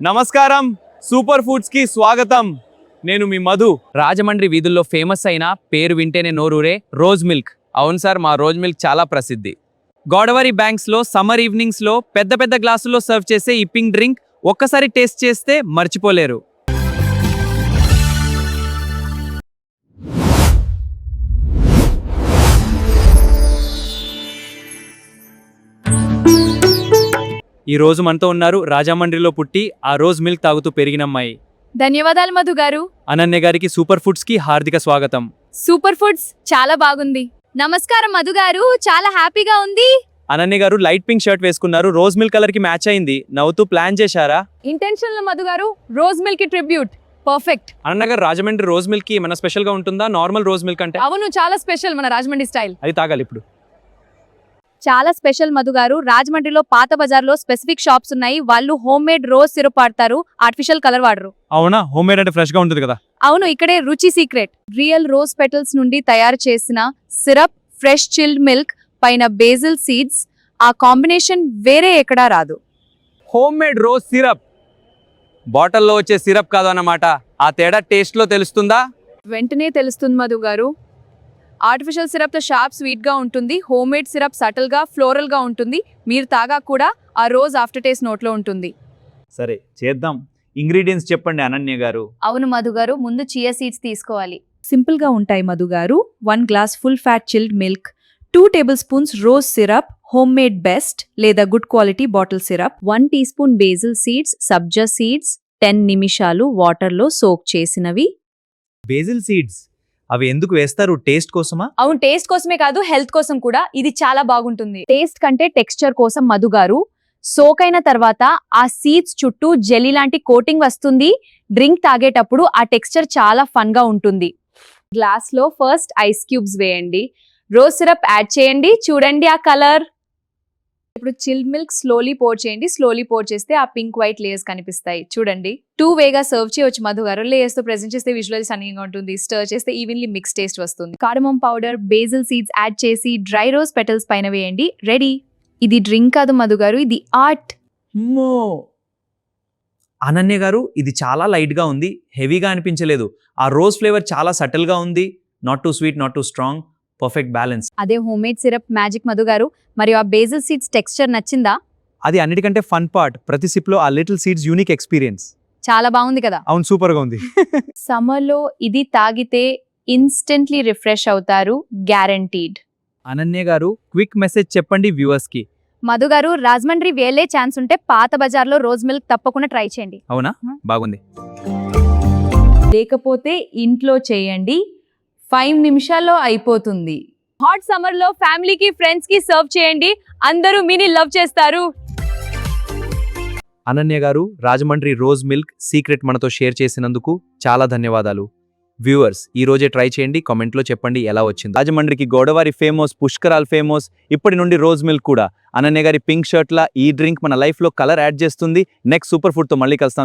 నమస్కారం, super foods కి స్వాగతం. నేను మీ మధు. రాజమండ్రి వీధుల్లో ఫేమస్ అయిన పేరు వింటేనే నోరూరే రోజ్ మిల్క్. అవును సార్, మా రోజ్ మిల్క్ చాలా ప్రసిద్ధి. గోదావరి బ్యాంక్స్ లో సమ్మర్ ఈవినింగ్స్ లో పెద్ద పెద్ద గ్లాసుల్లో సర్వ్ చేసే ఈ పింక్ డ్రింక్ ఒక్కసారి టేస్ట్ చేస్తే మర్చిపోలేరు. ఈ రోజు మనతో ఉన్నారు రాజమండ్రిలో పుట్టి ఆ రోజ్ మిల్క్ తాగుతూ పెరిగిన అమ్మాయి. ధన్యవాదాలు మధు గారు. అనన్య గారికి సూపర్ ఫుడ్స్ కి హార్దిక స్వాగతం. సూపర్ ఫుడ్స్ చాలా బాగుంది. నమస్కారం మధు గారు, చాలా హ్యాపీగా ఉంది. అనన్య గారు లైట్ పింక్ షర్ట్ వేసుకున్నారు, రోజ్ మిల్క్ కలర్ కి మ్యాచ్ అయింది. నవ్వుతూ ప్లాన్ చేశారా? ఇంటెన్షనల్ మధు గారు, రోజ్ మిల్క్ కి ట్రిబ్యూట్. పర్ఫెక్ట్. అనన్య గారు, రాజమండ్రి రోజ్ మిల్క్ కి మన స్పెషల్ గా ఉంటుందా నార్మల్ రోజ్ మిల్క్ అంటే? అవును, చాలా స్పెషల్, మన రాజమండ్రి స్టైల్. అది తాగాలి ఇప్పుడు. చాలా స్పెషల్ మధు గారు. రాజమండ్రిలో పాత బజార్లో స్పెసిఫిక్ షాప్స్ ఉన్నాయి. వాళ్ళు హోమ్ మేడ్ రోజ్ సిరప్ వాడతారు, ఆర్టిఫిషియల్ కలర్ వాడరు. అవునా? హోమ్ మేడ్ అంటే ఫ్రెష్ గా ఉంటుంది కదా? అవును, ఇక్కడే రుచి సీక్రెట్. రియల్ రోజ్ పెటల్స్ నుండి తయారు చేసిన సిరప్, ఫ్రెష్ చిల్డ్ మిల్క్, పైన బేసిల్ సీడ్స్. ఆ కాంబినేషన్ వేరే ఎక్కడా రాదు. హోమ్ మేడ్ రోజ్ సిరప్ బాటిల్లో వచ్చే సిరప్ కాదు అన్నమాట. ఆ తేడా టేస్ట్ లో తెలుస్తుందా? వెంటనే తెలుస్తుంది మధు గారు. ఆర్టిఫిషియల్ సిరప్ తో షార్ప్ స్వీట్ గా ఉంటుంది. హోమ్ మేడ్ సిరప్ సటిల్ గా ఫ్లోరల్ గా ఉంటుంది. మీరు తాగా కూడా ఆ రోజ్ ఆఫ్టర్ టేస్ట్ నోట్లో ఉంటుంది. సరే చేద్దాం. ఇంగ్రీడియంట్స్ చెప్పండి అనన్య గారు. అవును మధు గారు, ముందు చియా సీడ్స్ తీసుకోవాలి. సింపుల్ గా ఉంటాయి మధు గారు. 1 glass full fat chilled milk, 2 tablespoons rose syrup, homemade best లేదా good quality bottle syrup, 1 teaspoon basil seeds, sabja seeds, 10 నిమిషాలు వాటర్లో సోక్ చేసినవి. బేసిల్ సీడ్స్ అవి ఎందుకు వేస్తారు? టేస్ట్ కోసమా? అవును, టేస్ట్ కోసమే కాదు, హెల్త్ కోసం కూడా. ఇది చాలా బాగుంటుంది. టేస్ట్ కంటే టెక్స్చర్ కోసం మధు గారు. సోక్ అయిన తర్వాత ఆ సీడ్స్ చుట్టూ జెల్లీ లాంటి కోటింగ్ వస్తుంది. డ్రింక్ తాగేటప్పుడు ఆ టెక్స్చర్ చాలా ఫన్ గా ఉంటుంది. గ్లాస్ లో ఫస్ట్ ఐస్ క్యూబ్స్ వేయండి, రోజ్ సిరప్ యాడ్ చేయండి. చూడండి ఆ కలర్. ఇప్పుడు చిల్డ్ మిల్క్ స్లోలీ పోర్ చేయండి. స్లోలీ పోర్ చేస్తే ఆ పింక్ వైట్ లేయర్స్ కనిపిస్తాయి. చూడండి, 2 వేగా సర్వ్ చేయవచ్చు మధు గారు. లేయర్స్ తో ప్రెజెంట్ చేస్తే విజువల్ సన్నీగా ఉంటుంది. స్టర్ చేస్తే ఈవెన్లీ మిక్స్ టేస్ట్ వస్తుంది. Cardamom powder, basil seeds add చేసి డ్రై రోజ్ పెటల్స్ పైన వేయండి. రెడీ. ఇది డ్రింక్ కాదు మధు గారు, ఇది ఆర్ట్. అనన్య గారు, ఇది చాలా లైట్ గా ఉంది, హెవీగా అనిపించలేదు. ఆ రోజ్ ఫ్లేవర్ చాలా సటిల్ గా ఉంది. Not too sweet, not too strong, perfect balance. అదే homemade syrup magic Madhu గారు. మరియు ఆ బేసిల్ సీడ్స్ టెక్స్చర్ నచ్చిందా? అది అన్నిటికంటే ఫన్ పార్ట్. ప్రతి సిప్ లో ఆ లిటిల్ సీడ్స్ యూనిక్ ఎక్స్పీరియన్స్. చాలా బాగుంది కదా? అవును, సూపర్ గా ఉంది. సమ్మర్ లో ఇది తాగితే ఇన్స్టెంట్లీ రిఫ్రెష్ అవుతారు, గ్యారంటీడ్. అనన్య గారు, క్విక్ మెసేజ్ చెప్పండి వ్యూవర్స్ కి. మధు గారు, రాజమండ్రి వేలే ఛాన్స్ ఉంటే పాత బజార్లో రోజ్ మిల్క్ తప్పకుండా ట్రై చేయండి. అవునా? బాగుంది. లేకపోతే ఇంట్లో చేయండి, 5 నిమిషాల్లో అయిపోతుంది. హాట్ సమ్మర్ లో ఫ్యామిలీకి, ఫ్రెండ్స్ కి సర్వ్ చేయండి. అందరూ మినీ లవ్ చేస్తారు. అనన్య గారు, రాజమండ్రి రోజ్ మిల్క్ సీక్రెట్ మనతో షేర్ చేసినందుకు చాలా ధన్యవాదాలు. వ్యూవర్స్, ఈ రోజే ట్రై చేయండి, కామెంట్లో చెప్పండి ఎలా వచ్చింది. రాజమండ్రికి గోదావరి ఫేమస్, పుష్కరాల్ ఫేమస్, ఇప్పటి నుండి రోజ్ మిల్క్ కూడా. అనన్య గారి పింక్ షర్ట్లా ఈ డ్రింక్ మన లైఫ్లో కలర్ యాడ్ చేస్తుంది. నెక్స్ట్ సూపర్ ఫుడ్తో మళ్ళీ కలుస్తాం.